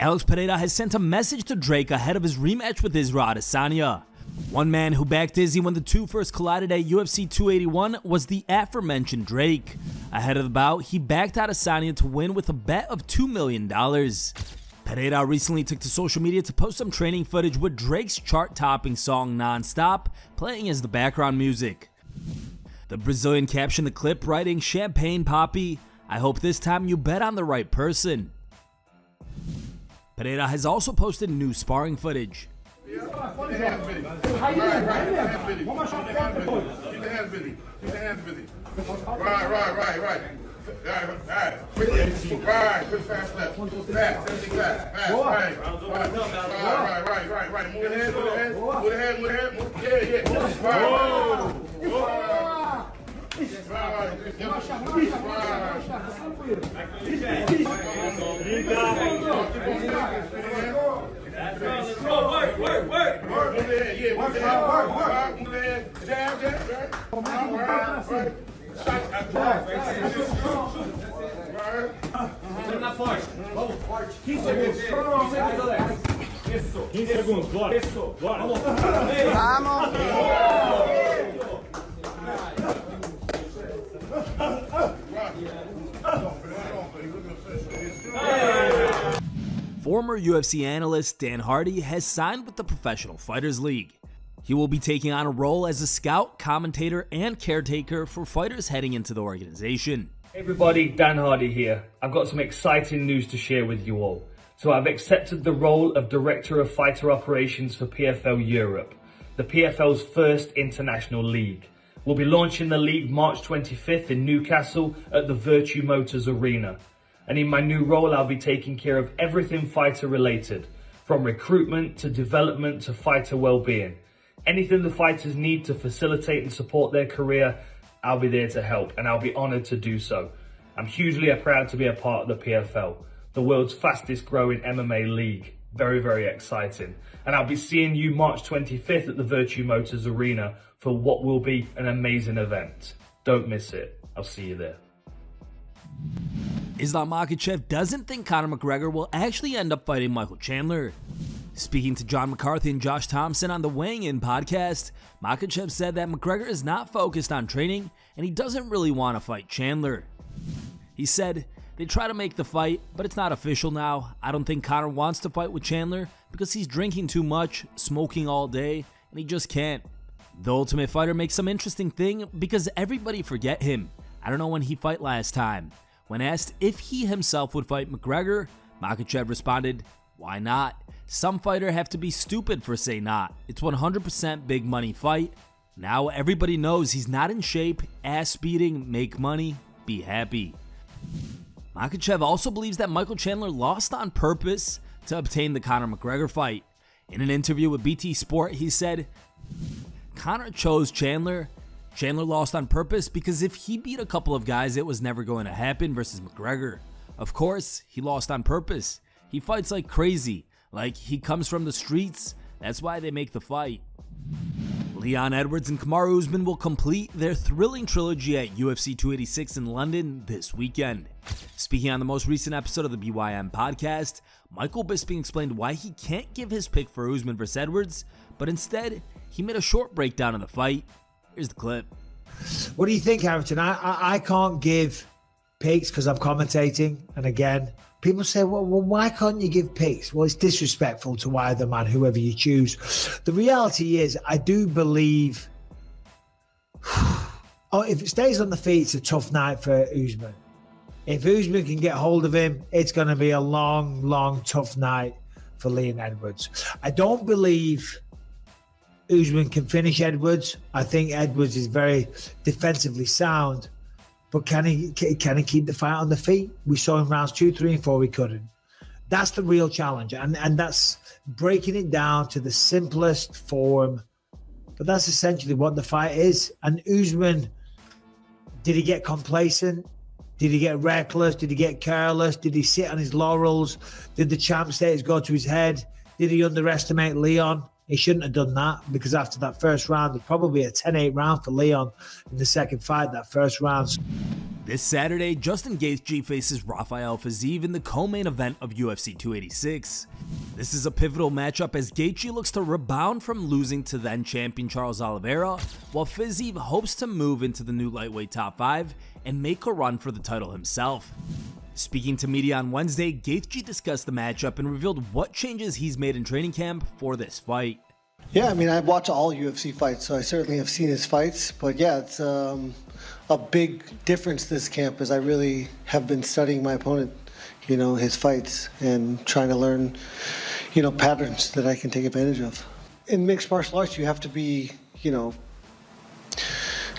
Alex Pereira has sent a message to Drake ahead of his rematch with Israel Adesanya. One man who backed Izzy when the two first collided at UFC 281 was the aforementioned Drake. Ahead of the bout, he backed Adesanya to win with a bet of $2 million. Pereira recently took to social media to post some training footage with Drake's chart-topping song Non-Stop playing as the background music. The Brazilian captioned the clip writing, "Champagne Poppy, I hope this time you bet on the right person." Pereira has also posted new sparring footage. Former UFC analyst Dan Hardy has signed with the Professional Fighters League. He will be taking on a role as a scout, commentator, and caretaker for fighters heading into the organization. Hey everybody, Dan Hardy here. I've got some exciting news to share with you all. So I've accepted the role of Director of Fighter Operations for PFL Europe, the PFL's first international league. We'll be launching the league March 25th in Newcastle at the Virtue Motors Arena. And in my new role, I'll be taking care of everything fighter related, from recruitment to development to fighter well-being. Anything the fighters need to facilitate and support their career, I'll be there to help, and I'll be honored to do so. I'm hugely proud to be a part of the PFL, the world's fastest growing MMA league. Very, very exciting. And I'll be seeing you March 25th at the Virtue Motors Arena for what will be an amazing event. Don't miss it. I'll see you there. Islam Makhachev doesn't think Conor McGregor will actually end up fighting Michael Chandler. Speaking to John McCarthy and Josh Thompson on the Weighing In podcast, Makhachev said that McGregor is not focused on training and he doesn't really want to fight Chandler. He said, "They try to make the fight, but it's not official now. I don't think Conor wants to fight with Chandler because he's drinking too much, smoking all day, and he just can't." The Ultimate Fighter makes some interesting thing because everybody forget him. I don't know when he fight last time. When asked if he himself would fight McGregor, Makhachev responded, "Why not? Some fighter have to be stupid for say not. It's 100% big money fight. Now everybody knows he's not in shape, ass beating, make money, be happy." Makhachev also believes that Michael Chandler lost on purpose to obtain the Conor McGregor fight. In an interview with BT Sport, he said, "Conor chose Chandler. Chandler lost on purpose because if he beat a couple of guys, it was never going to happen versus McGregor. Of course, he lost on purpose. He fights like crazy, like he comes from the streets. That's why they make the fight." Leon Edwards and Kamaru Usman will complete their thrilling trilogy at UFC 286 in London this weekend. Speaking on the most recent episode of the BYM podcast, Michael Bisping explained why he can't give his pick for Usman vs. Edwards, but instead, he made a short breakdown of the fight. Here's the clip. What do you think, Harrington? I can't give picks because I'm commentating. And again, people say, well, why can't you give picks? Well, it's disrespectful to either man, whoever you choose. The reality is, I do believe, if it stays on the feet, it's a tough night for Usman. If Usman can get hold of him, it's going to be a long, long, tough night for Leon Edwards. I don't believe Usman can finish Edwards. I think Edwards is very defensively sound, but can he keep the fight on the feet? We saw in rounds 2, 3, and 4 he couldn't. That's the real challenge, and that's breaking it down to the simplest form. But that's essentially what the fight is. And Usman, did he get complacent? Did he get reckless? Did he get careless? Did he sit on his laurels? Did the champ status go to his head? Did he underestimate Leon? He shouldn't have done that, because after that first round, it was probably a 10-8 round for Leon in the second fight, that first round. This Saturday, Justin Gaethje faces Rafael Fiziev in the co-main event of UFC 286. This is a pivotal matchup as Gaethje looks to rebound from losing to then-champion Charles Oliveira, while Fiziev hopes to move into the new lightweight top 5 and make a run for the title himself. Speaking to media on Wednesday, Gaethje discussed the matchup and revealed what changes he's made in training camp for this fight. Yeah, I mean, I've watched all UFC fights, so I certainly have seen his fights. But yeah, it's a big difference this camp as I really have been studying my opponent, you know, his fights, and trying to learn, you know, patterns that I can take advantage of. In mixed martial arts, you have to be, you know,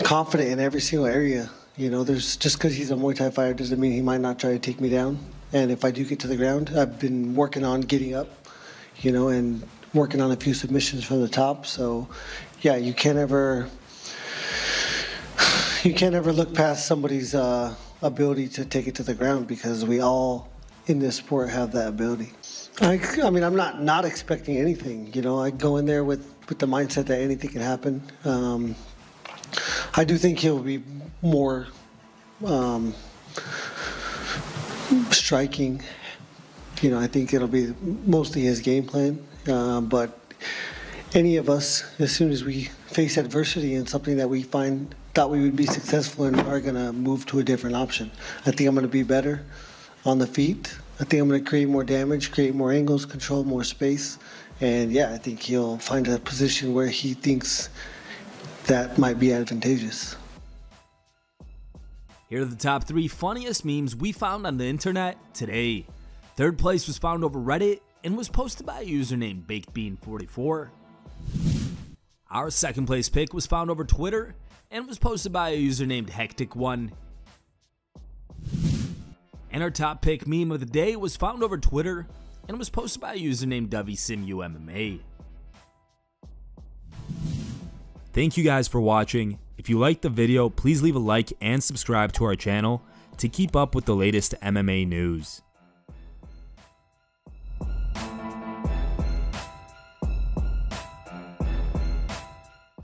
confident in every single area. You know, there's just because he's a Muay Thai fighter doesn't mean he might not try to take me down. And if I do get to the ground, I've been working on getting up, you know, and working on a few submissions from the top. So yeah, you can't ever look past somebody's ability to take it to the ground, because we all in this sport have that ability. I mean, I'm not expecting anything. You know, I go in there with the mindset that anything can happen. I do think he'll be more striking. You know, I think it'll be mostly his game plan. But any of us, as soon as we face adversity and something that we thought we would be successful in, are going to move to a different option. I think I'm going to be better on the feet. I think I'm going to create more damage, create more angles, control more space. And yeah, I think he'll find a position where he thinks that might be advantageous. Here are the top 3 funniest memes we found on the internet today. Third place was found over Reddit and was posted by a user named BakedBean44. Our second place pick was found over Twitter and was posted by a user named Hectic1. And our top pick meme of the day was found over Twitter and was posted by a user named DoveySimUMMA. Thank you guys for watching. If you liked the video, please leave a like and subscribe to our channel to keep up with the latest MMA news.